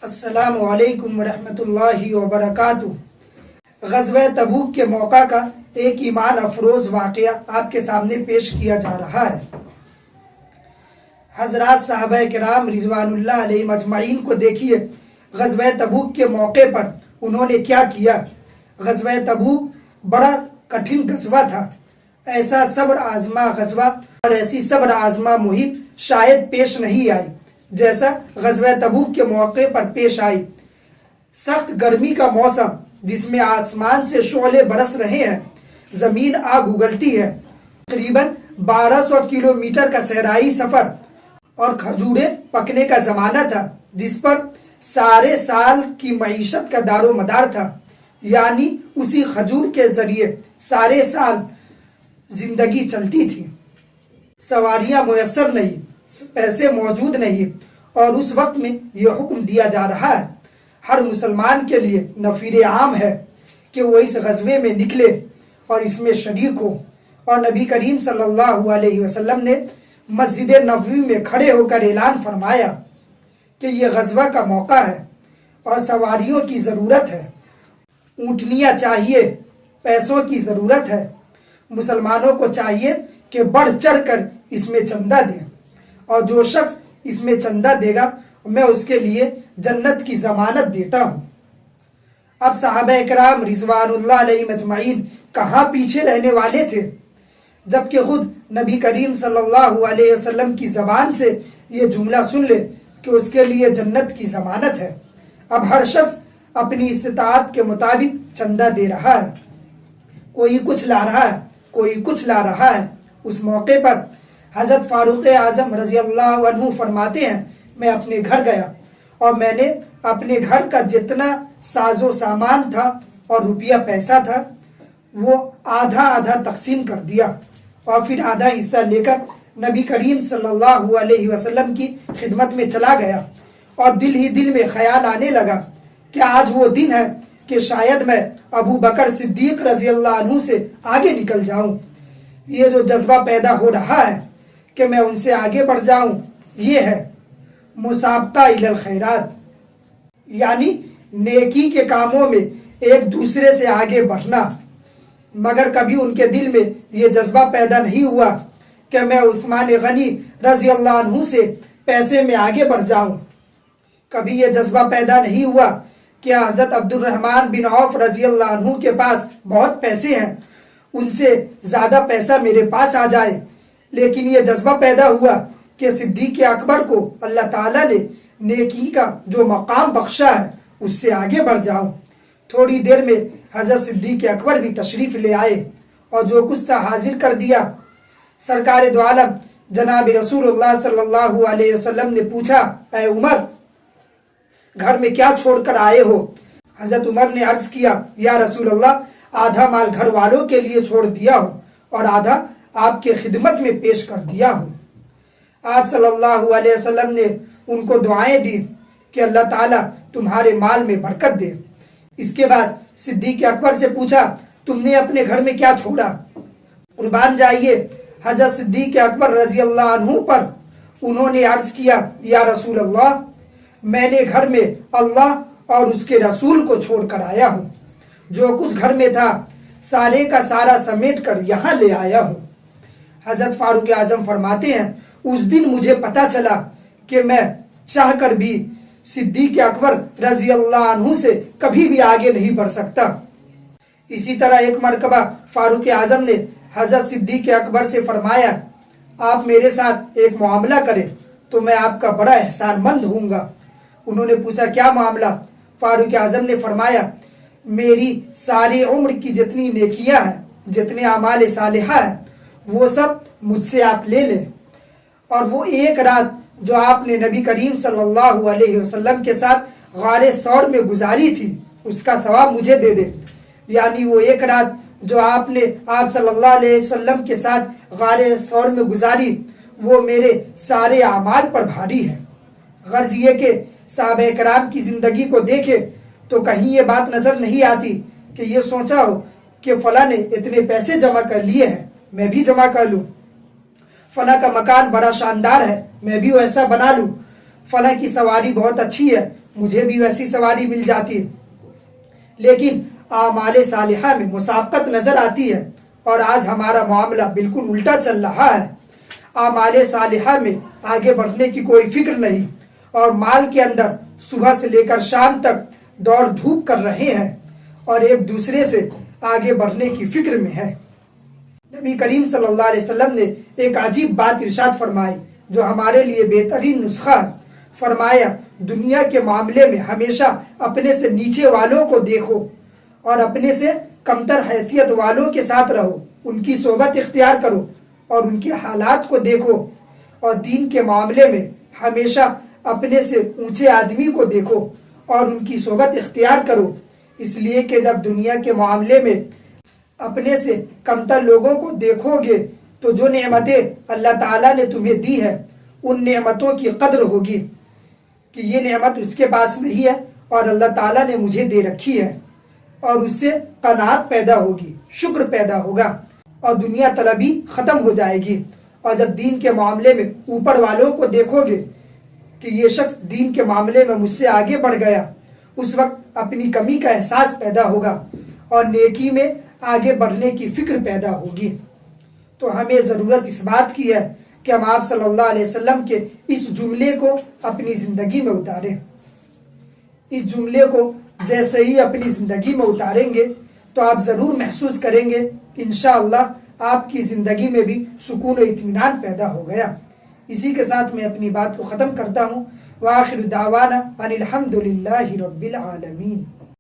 السلام علیکم ورحمۃ اللہ وبرکاتہ۔ غزوہ تبوک کے موقع کا ایک ایمان افروز واقعہ آپ کے سامنے پیش کیا جا رہا ہے۔ حضرات صحابہ کرام رضوان اللہ علیہ مجمعین کو دیکھیے، غزوہ تبوک کے موقع پر انہوں نے کیا کیا۔ غزوہ تبوک بڑا کٹھن غزوہ تھا۔ ایسا صبر آزما غزوہ اور ایسی صبر آزما مہم شاید پیش نہیں آئی جیسا غزوہ تبوک کے موقع پر پیش آئی۔ سخت گرمی کا موسم جس میں آسمان سے شعلے برس رہے ہیں، زمین آگ اگلتی ہے، تقریباً 1200 کلومیٹر کا صحرائی سفر اور کھجوریں پکنے کا زمانہ تھا جس پر سارے سال کی معیشت کا دار و مدار تھا، یعنی اسی کھجور کے ذریعے سارے سال زندگی چلتی تھی۔ سواریاں میسر نہیں، پیسے موجود نہیں، اور اس وقت میں یہ حکم دیا جا رہا ہے ہر مسلمان کے لیے نفیر عام ہے کہ وہ اس غزوے میں نکلے اور اس میں شریک ہو۔ اور نبی کریم صلی اللہ علیہ وسلم نے مسجد نبوی میں کھڑے ہو کر اعلان فرمایا کہ یہ غزوہ کا موقع ہے اور سواریوں کی ضرورت ہے، اونٹنیاں چاہیے، پیسوں کی ضرورت ہے۔ مسلمانوں کو چاہیے کہ بڑھ چڑھ کر اس میں چندہ دیں، اور جو شخص اس میں چندہ دے گا میں اس کے لیے جنت کی ضمانت دیتا ہوں۔ اب صحابہ کرام رضوان اللہ علیہ مجمعین کہاں پیچھے رہنے والے تھے، جبکہ خود نبی کریم صلی اللہ علیہ وسلم کی زبان سے یہ جملہ سن لے کہ اس کے لیے جنت کی ضمانت ہے۔ اب ہر شخص اپنی استطاعت کے مطابق چندہ دے رہا ہے، کوئی کچھ لا رہا ہے، کوئی کچھ لا رہا ہے۔ اس موقع پر حضرت فاروق اعظم رضی اللہ عنہ فرماتے ہیں، میں اپنے گھر گیا اور میں نے اپنے گھر کا جتنا ساز و سامان تھا اور روپیہ پیسہ تھا وہ آدھا آدھا تقسیم کر دیا، اور پھر آدھا حصہ لے کر نبی کریم صلی اللہ علیہ وسلم کی خدمت میں چلا گیا، اور دل ہی دل میں خیال آنے لگا کہ آج وہ دن ہے کہ شاید میں ابو بکر صدیق رضی اللہ عنہ سے آگے نکل جاؤں۔ یہ جو جذبہ پیدا ہو رہا ہے کہ میں ان سے آگے بڑھ جاؤں، یہ ہے مسابقہ الی الخیرات، یعنی نیکی کے کاموں میں ایک دوسرے سے آگے بڑھنا۔ مگر کبھی ان کے دل میں یہ جذبہ پیدا نہیں ہوا کہ میں عثمان غنی رضی اللہ عنہ سے پیسے میں آگے بڑھ جاؤں۔ کبھی یہ جذبہ پیدا نہیں ہوا کہ حضرت عبد الرحمن بن عوف رضی اللہ عنہ کے پاس بہت پیسے ہیں، ان سے زیادہ پیسہ میرے پاس آ جائے۔ لیکن یہ جذبہ پیدا ہوا کہ صدیق اکبر کو اللہ تعالیٰ نے نیکی کا جو مقام بخشا ہے اس سے آگے بڑھ جاؤں۔ تھوڑی دیر میں حضرت صدیق اکبر بھی تشریف لے آئے اور جو کچھ تھا حاضر کر دیا۔ سرکار دو عالم جناب رسول اللہ صلی اللہ علیہ وسلم نے پوچھا، اے عمر، گھر میں کیا چھوڑ کر آئے ہو؟ حضرت عمر نے عرض کیا، یا رسول اللہ، آدھا مال گھر والوں کے لیے چھوڑ دیا ہوں اور آدھا آپ کے خدمت میں پیش کر دیا ہوں۔ آپ صلی اللہ علیہ وسلم نے ان کو دعائیں دی کہ اللہ تعالیٰ تمہارے مال میں برکت دے۔ اس کے بعد صدیق اکبر سے پوچھا، تم نے اپنے گھر میں کیا چھوڑا؟ قربان جائیے حضرت صدیق اکبر رضی اللہ عنہ پر انہوں نے عرض کیا، یا رسول اللہ، میں نے گھر میں اللہ اور اس کے رسول کو چھوڑ کر آیا ہوں، جو کچھ گھر میں تھا سارے کا سارا سمیٹ کر یہاں لے آیا ہوں۔ حضرت فاروق اعظم فرماتے ہیں، اس دن مجھے پتا چلا کہ میں چاہ کر بھی صدیق اکبر رضی اللہ عنہ سے کبھی بھی آگے نہیں بڑھ سکتا۔ اسی طرح ایک مرتبہ فاروق اعظم نے حضرت صدیق اکبر سے فرمایا، آپ میرے ساتھ ایک معاملہ کریں تو میں آپ کا بڑا احسان مند ہوں گا۔ انہوں نے پوچھا، کیا معاملہ؟ فاروق اعظم نے فرمایا، میری ساری عمر کی جتنی نیکیاں ہیں، جتنے اعمال صالحہ ہیں، وہ سب مجھ سے آپ لے لیں، اور وہ ایک رات جو آپ نے نبی کریم صلی اللہ علیہ وسلم کے ساتھ غار ثور میں گزاری تھی اس کا ثواب مجھے دے دے۔ یعنی وہ ایک رات جو آپ نے آپ صلی اللہ علیہ وسلم کے ساتھ غار ثور میں گزاری وہ میرے سارے اعمال پر بھاری ہے۔ غرض یہ کہ صحابہ کرام کی زندگی کو دیکھے تو کہیں یہ بات نظر نہیں آتی کہ یہ سوچا ہو کہ فلاں نے اتنے پیسے جمع کر لیے ہیں، میں بھی جمع کر لوں۔ فلاں کا مکان بڑا شاندار ہے، میں بھی ویسا بنا لوں۔ فلاں کی سواری بہت اچھی ہے، مجھے بھی ویسی سواری مل جاتی۔ لیکن اعمال صالحہ میں مسابقت نظر آتی ہے، اور آج ہمارا معاملہ بالکل الٹا چل رہا ہے۔ اعمال صالحہ میں آگے بڑھنے کی کوئی فکر نہیں، اور مال کے اندر صبح سے لے کر شام تک دوڑ دھوپ کر رہے ہیں، اور ایک دوسرے سے آگے بڑھنے کی فکر میں ہے۔ نبی کریم صلی اللہ علیہ وسلم نے ایک عجیب بات ارشاد فرمائی جو ہمارے لیے بہترین نسخہ ہے۔ فرمایا، دنیا کے معاملے میں ہمیشہ اپنے سے نیچے والوں کو دیکھو اور اپنے سے کمتر حیثیت والوں کے ساتھ رہو، ان کی صحبت اختیار کرو اور ان کے حالات کو دیکھو، اور دین کے معاملے میں ہمیشہ اپنے سے اونچے آدمی کو دیکھو اور ان کی صحبت اختیار کرو، اس لیے کہ جب دنیا کے معاملے میں اپنے سے کمتر لوگوں کو دیکھو گے تو جو نعمتیں اللہ تعالیٰ نے تمہیں دی ہے ان نعمتوں کی قدر ہوگی کہ یہ نعمت اس کے پاس نہیں ہے اور اللہ تعالیٰ نے مجھے دے رکھی ہے، اور اس سے قناعت پیدا ہوگی، شکر پیدا ہوگا، اور دنیا طلبی ختم ہو جائے گی۔ اور جب دین کے معاملے میں اوپر والوں کو دیکھو گے کہ یہ شخص دین کے معاملے میں مجھ سے آگے بڑھ گیا، اس وقت اپنی کمی کا احساس پیدا ہوگا اور نیکی میں آگے بڑھنے کی فکر پیدا ہوگی۔ تو ہمیں ضرورت اس بات کی ہے کہ ہم آپ صلی اللہ علیہ وسلم کے اس جملے کو اپنی زندگی میں اتاریں۔ اس جملے کو جیسے ہی اپنی زندگی میں اتاریں گے تو آپ ضرور محسوس کریں گے کہ انشاءاللہ آپ کی زندگی میں بھی سکون و اطمینان پیدا ہو گیا۔ اسی کے ساتھ میں اپنی بات کو ختم کرتا ہوں۔ وآخر دعوانا ان الحمد للہ رب العالمین۔